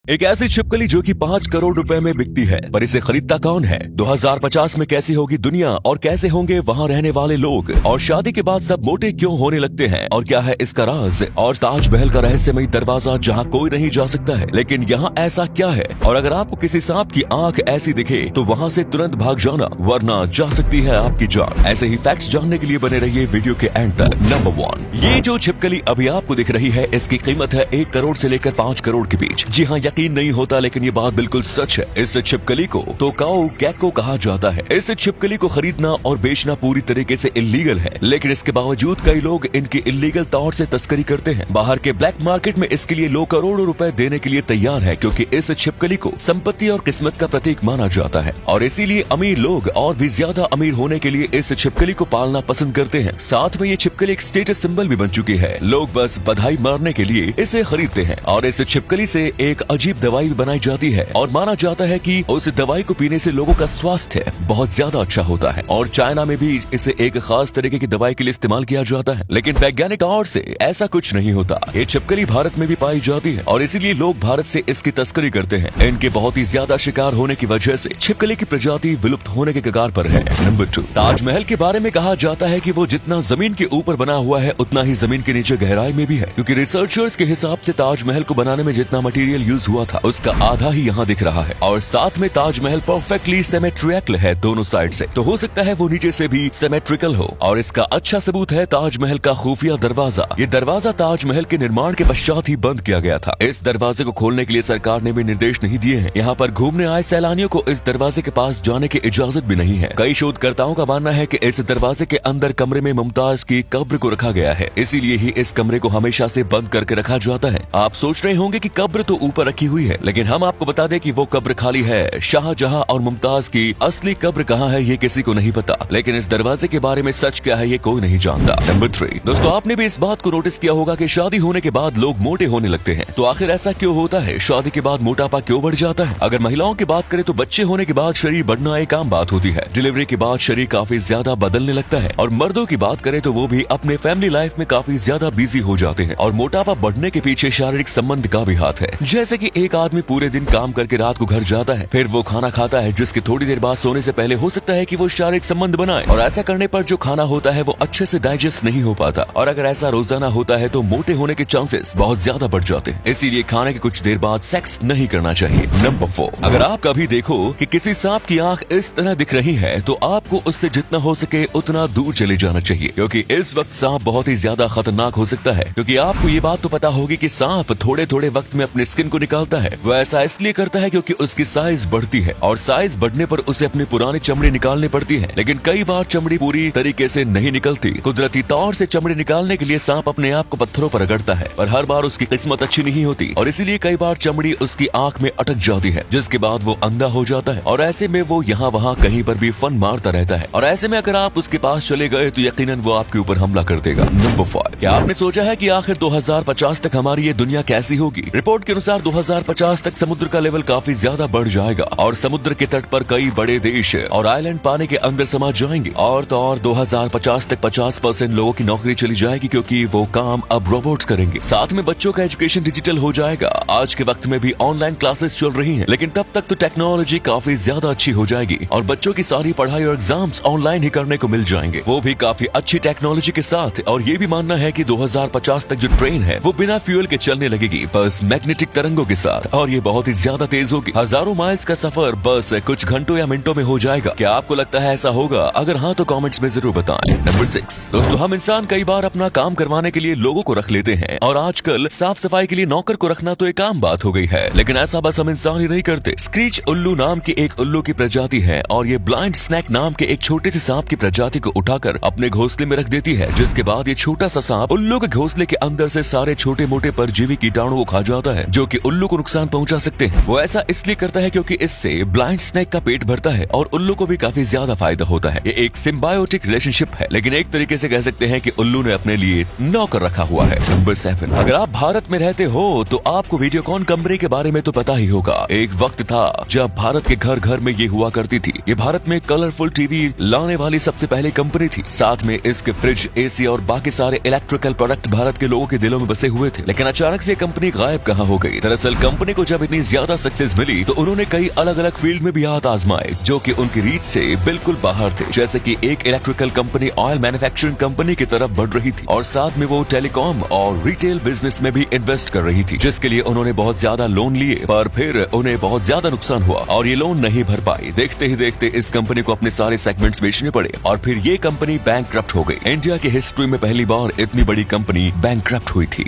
एक ऐसी छिपकली जो कि 5 करोड़ रुपए में बिकती है, पर इसे खरीदता कौन है? 2050 में कैसी होगी दुनिया और कैसे होंगे वहाँ रहने वाले लोग, और शादी के बाद सब मोटे क्यों होने लगते हैं और क्या है इसका राज? और ताजमहल का रहस्यमयी दरवाजा जहाँ कोई नहीं जा सकता है, लेकिन यहाँ ऐसा क्या है? और अगर आपको किसी सांप की आंख ऐसी दिखे तो वहाँ से तुरंत भाग जाना, वरना जा सकती है आपकी जान। ऐसे ही फैक्ट्स जानने के लिए बने रहिए वीडियो के एंड तक। नंबर 1, ये जो छिपकली अभी आपको दिख रही है इसकी कीमत है 1 करोड़ से लेकर 5 करोड़ के बीच। जी हाँ, यकीन नहीं होता लेकिन ये बात बिल्कुल सच है। इस छिपकली को तोकाओ गेको कहा जाता है। इस छिपकली को खरीदना और बेचना पूरी तरीके से इलीगल है, लेकिन इसके बावजूद कई लोग इनकी इलीगल तौर से तस्करी करते हैं। बाहर के ब्लैक मार्केट में इसके लिए लोग करोड़ों रुपए देने के लिए तैयार है, क्योंकि इस छिपकली को संपत्ति और किस्मत का प्रतीक माना जाता है, और इसीलिए अमीर लोग और भी ज्यादा अमीर होने के लिए इस छिपकली को पालना पसंद करते हैं। साथ में ये छिपकली एक स्टेटस सिंबल भी बन चुकी है। लोग बस बधाई मारने के लिए इसे खरीदते हैं, और इस छिपकली से एक अजीब दवाई भी बनाई जाती है, और माना जाता है कि उस दवाई को पीने से लोगों का स्वास्थ्य बहुत ज्यादा अच्छा होता है। और चाइना में भी इसे एक खास तरीके की दवाई के लिए इस्तेमाल किया जाता है, लेकिन वैज्ञानिक तौर से ऐसा कुछ नहीं होता। ये छिपकली भारत में भी पाई जाती है, और इसीलिए लोग भारत से इसकी तस्करी करते हैं। इनके बहुत ही ज्यादा शिकार होने की वजह से छिपकली की प्रजाति विलुप्त होने के कगार पर है। नंबर 2, ताजमहल के बारे में कहा जाता है कि वो जितना जमीन के ऊपर बना हुआ है उतना ही जमीन के नीचे गहराई में भी है, क्योंकि रिसर्चर्स के हिसाब से ताजमहल को बनाने में जितना मटेरियल यूज हुआ था उसका आधा ही यहाँ दिख रहा है। और साथ में ताजमहल परफेक्टली सिमेट्रिकल है दोनों साइड से, तो हो सकता है वो नीचे से भी सिमेट्रिकल हो। और इसका अच्छा सबूत है ताजमहल का खुफिया दरवाजा। ये दरवाजा ताजमहल के निर्माण के पश्चात ही बंद किया गया था। इस दरवाजे को खोलने के लिए सरकार ने भी निर्देश नहीं दिए हैं। यहाँ पर घूमने आए सैलानियों को इस दरवाजे के पास जाने की इजाजत भी नहीं है। कई शोधकर्ताओं का मानना है कि इस दरवाजे के अंदर कमरे में मुमताज की कब्र को रखा गया है, इसीलिए ही इस कमरे को हमेशा से बंद करके रखा जाता है। आप सोच रहे होंगे कि कब्र तो ऊपर रखी हुई है, लेकिन हम आपको बता दें कि वो कब्र खाली है। शाहजहां और मुमताज की असली कब्र कहाँ है ये किसी को नहीं पता, लेकिन इस दरवाजे के बारे में सच क्या है ये कोई नहीं जानता। नंबर 3, दोस्तों आपने भी इस बात को नोटिस किया होगा कि शादी होने के बाद लोग मोटे होने लगते हैं। तो आखिर ऐसा क्यों होता है? शादी के बाद मोटापा क्यों बढ़ जाता है? अगर महिलाओं की बात करें तो बच्चे होने के बाद शरीर बढ़ना एक आम बात होती है। डिलीवरी के बाद शरीर काफी ज्यादा बदलने लगता है, और मर्दों की बात करें तो वो भी अपने फैमिली लाइफ में काफी ज्यादा बिजी हो जाते हैं। और मोटापा बढ़ने के पीछे शारीरिक संबंध का भी हाथ है। जैसे कि एक आदमी पूरे दिन काम करके रात को घर जाता है, फिर वो खाना खाता है जिसके थोड़ी देर बाद सोने से पहले हो सकता है कि वो शारीरिक संबंध बनाए, और ऐसा करने पर जो खाना होता है वो अच्छे से डाइजेस्ट नहीं हो पाता, और अगर ऐसा रोजाना होता है तो मोटे होने के चांसेस बहुत ज्यादा बढ़ जाते हैं। इसीलिए खाने के कुछ देर बाद सेक्स नहीं करना चाहिए। नंबर 4, अगर आप कभी देखो कि किसी सांप की आंख इस तरह दिख रही है तो आपको उससे जितना हो सके उतना दूर चले जाना चाहिए, क्योंकि इस वक्त सांप बहुत ही ज्यादा खतरनाक हो सकता है। क्योंकि आपको ये बात तो पता होगी कि सांप थोड़े थोड़े वक्त में अपने स्किन को निकालता है। वो ऐसा इसलिए करता है क्योंकि उसकी साइज बढ़ती है, और साइज बढ़ने पर उसे अपनी पुरानी चमड़ी निकालनी पड़ती है, लेकिन कई बार चमड़ी पूरी तरीके से नहीं निकलती। कुदरती तौर से चमड़ी निकालने के लिए सांप अपने आप को पत्थरों पर रगड़ता है, पर हर बार उसकी किस्मत अच्छी नहीं होती, और इसीलिए कई बार चमड़ी उसकी आंख में अटक जाती है, जिसके बाद वो अंधा हो जाता है, और ऐसे में वो यहाँ वहाँ कहीं पर भी फन मारता रहता है। और ऐसे में अगर आप उसके पास चले गए तो यकीनन वो आपके ऊपर हमला कर देगा। नंबर 5, क्या आपने सोचा है कि आखिर 2050 तक हमारी ये दुनिया कैसी होगी? रिपोर्ट के अनुसार 2050 तक समुद्र का लेवल काफी ज्यादा बढ़ जाएगा, और समुद्र के तट पर कई बड़े देश और आइलैंड पानी के अंदर समा जाएंगे। और तो और 2050 तक 50% लोगों की नौकरी चली जाएगी, क्योंकि वो काम अब रोबोट्स करेंगे। साथ में बच्चों का एजुकेशन डिजिटल हो जाएगा। आज के वक्त में भी ऑनलाइन क्लासेस चल रही हैं, लेकिन तब तक तो टेक्नोलॉजी काफी ज्यादा अच्छी हो जाएगी, और बच्चों की सारी पढ़ाई और एग्जाम्स ऑनलाइन ही करने को मिल जाएंगे, वो भी काफी अच्छी टेक्नोलॉजी के साथ। और ये भी मानना है कि 2050 तक जो ट्रेन है वो बिना फ्यूल के चलने लगेगी, बस मैग्नेटिक तरंगों के साथ, और ये बहुत ही ज्यादा तेज होगी। हजारों माइल्स का सफर बस कुछ घंटों या मिनटों में हो जाएगा। क्या आपको लगता है ऐसा होगा? अगर हाँ तो कमेंट्स में जरूर बताएं। नंबर 6, दोस्तों हम इंसान कई बार अपना काम करवाने के लिए लोगों को रख लेते हैं, और आजकल साफ सफाई के लिए नौकर को रखना तो एक आम बात हो गई है, लेकिन ऐसा बस हम इंसान ही नहीं करते। स्क्रीच उल्लू नाम की एक उल्लू की प्रजाति है, और ये ब्लाइंड स्नेक नाम के एक छोटे से सांप की प्रजाति को उठाकर अपने घोंसले में रख देती है, जिसके बाद ये छोटा सा सांप उल्लू के घोंसले के अंदर से सारे छोटे मोटे परजीवी कीटाणु को खा जाता है, जो कि उल्लू को नुकसान पहुंचा सकते हैं। वो ऐसा इसलिए करता है क्योंकि इससे ब्लाइंड स्नेक का पेट भरता है, और उल्लू को भी काफी ज्यादा फायदा होता है। ये एक सिम्बायोटिक रिलेशनशिप है, लेकिन एक तरीके से कह सकते हैं कि उल्लू ने अपने लिए नौकर रखा हुआ है। नंबर 7, अगर आप भारत में रहते हो तो आपको वीडियोकॉन कंपनी के बारे में तो पता ही होगा। एक वक्त था जब भारत के घर घर में ये हुआ करती थी। ये भारत में कलरफुल टीवी लाने वाली सबसे पहले कंपनी थी। साथ में इसके फ्रिज, एसी और बाकी सारे इलेक्ट्रिकल प्रोडक्ट भारत के लोगों के दिलों में बसे हुए थे। लेकिन अचानक से कंपनी गायब कहाँ हो गई? दरअसल वेल कंपनी को जब इतनी ज्यादा सक्सेस मिली तो उन्होंने कई अलग अलग फील्ड में भी हाथ आजमाए जो कि उनकी रीच से बिल्कुल बाहर थे। जैसे कि एक electrical company oil manufacturing company की तरफ बढ़ रही थी और साथ में वो टेलीकॉम और रिटेल बिजनेस में भी इन्वेस्ट कर रही थी, जिसके लिए उन्होंने बहुत ज्यादा लोन लिए, पर फिर उन्हें बहुत ज्यादा नुकसान हुआ और ये लोन नहीं भर पाई। देखते ही देखते इस कंपनी को अपने सारे सेगमेंट्स बेचने पड़े और फिर ये कंपनी बैंकक्रप्ट हो गई। इंडिया की हिस्ट्री में पहली बार इतनी बड़ी कंपनी बैंकक्रप्ट हुई थी।